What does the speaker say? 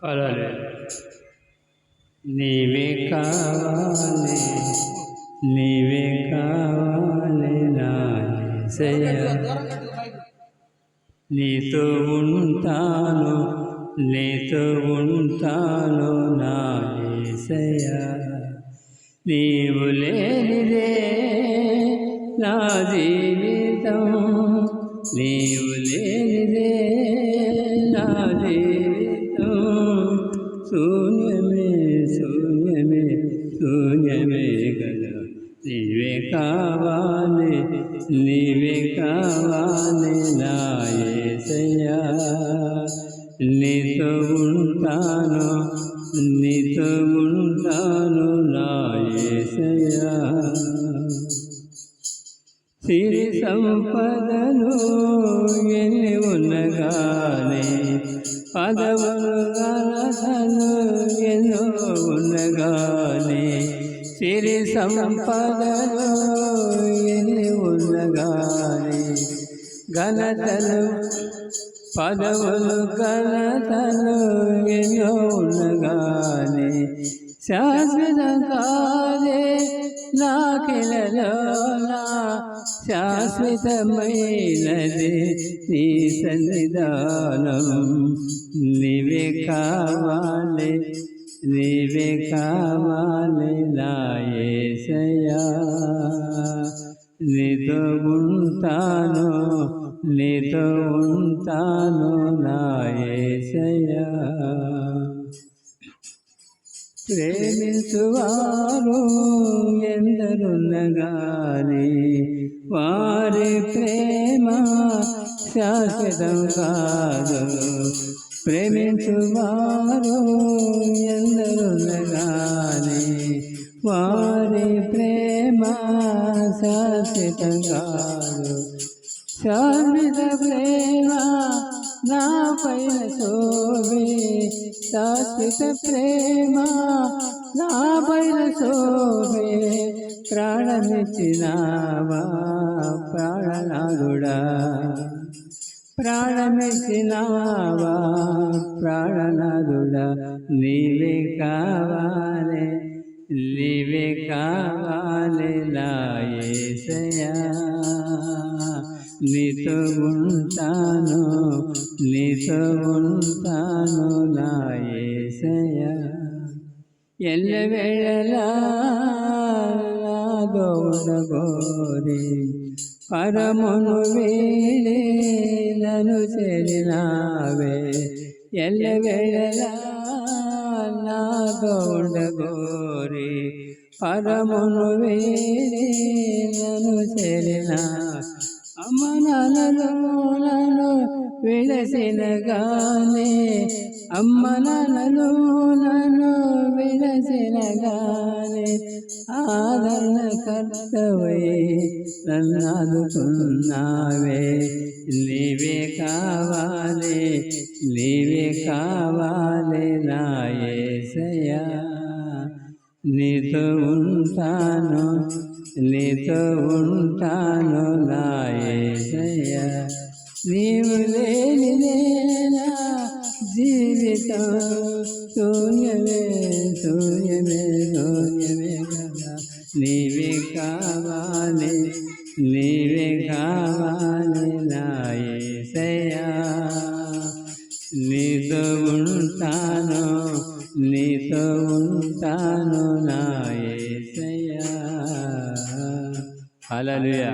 హల్లెలూయా. నీవే కావాలి, నీవే కావాలి నా యేసయ్యా. నీతో ఉంటాను, నీతో ఉంటాను నా యేసయ్యా. నీవు లేనిదే నా జీవితం, నీవు లేనిదే నా జీవితం శూన్యమే శూన్యమే శూన్యమే కదా. నీవే కావాలి, నీవే కావాలి నా యేసయ్యా. నీతో ఉంటాను, నీతో ఉంటాను నా యేసయ్యా. సిరి సంపదలు ఎన్ని ఉన్నగానే, పదవులు ఘనతలు ఎన్నో ఉన్నగానే, సిరి సంపదలు ఎన్ని ఉన్నగానే, ఘనతలు పదవులు ఘనతలు ఎన్నో ఉన్నగానే, శాశ్వతం కాదే నాకిలలోనా, శాశ్వతమైనది నీ సన్నిధానం. నీవే కావాలి, నీవే కావాలి నా యేసయ్యా. నీతో ఉంటాను, నీతో ఉంటాను నా యేసయ్యా. ప్రేమించువారు ఎందరున్నగాని, వారి ప్రేమ శాశ్వతం కాదు. ప్రేమించువారు ఎందరున్నగాని, వారి ప్రేమ శాశ్వతం కాదు. శాశ్వత ప్రేమ నా పైన శోభే, శాశ్వత ప్రేమ నా పైన శోభే. ప్రాణమిచ్చినావా ప్రాణనాథుడా, ప్రాణమిచ్చినావా ప్రాణనాథుడా. నీవే కావాలి, నీవే కావాలి నా యేసయ్యా. నీతో ఉంటాను, నీతో ఉంటాను నా యేసయ్యా. ఎల్లవేళలా నాతో ఉండగోరి, పరమును వీడి నన్ను చేరినావే. ఎల్లవేళలా నాతో ఉండగోరి, పరమును వీడి నన్ను చేరినా. అమ్మ నాన్నలు నన్ను విడసిన గానే, అమ్మ నాన్నలు నన్ను విడసిన గానే, ఆదరణ కర్తవై నన్ను ఆదుకున్నావే. నీవే కావాలి, నీవే కావాలి నా యేసయ్యా. నీతో ఉంటాను, నీతో ఉంటాను నా యేసయ్యా. నీవు లేనిదే నా జీవితం శూన్యమే శూన్యమే శూన్యమే కదా. నీవే కావాలి, నీవే కావాలి నా యేసయ్యా. నీతో ఉంటాను, నీతో ఉంటాను నా యేసయ్యా. హల్లెలూయా.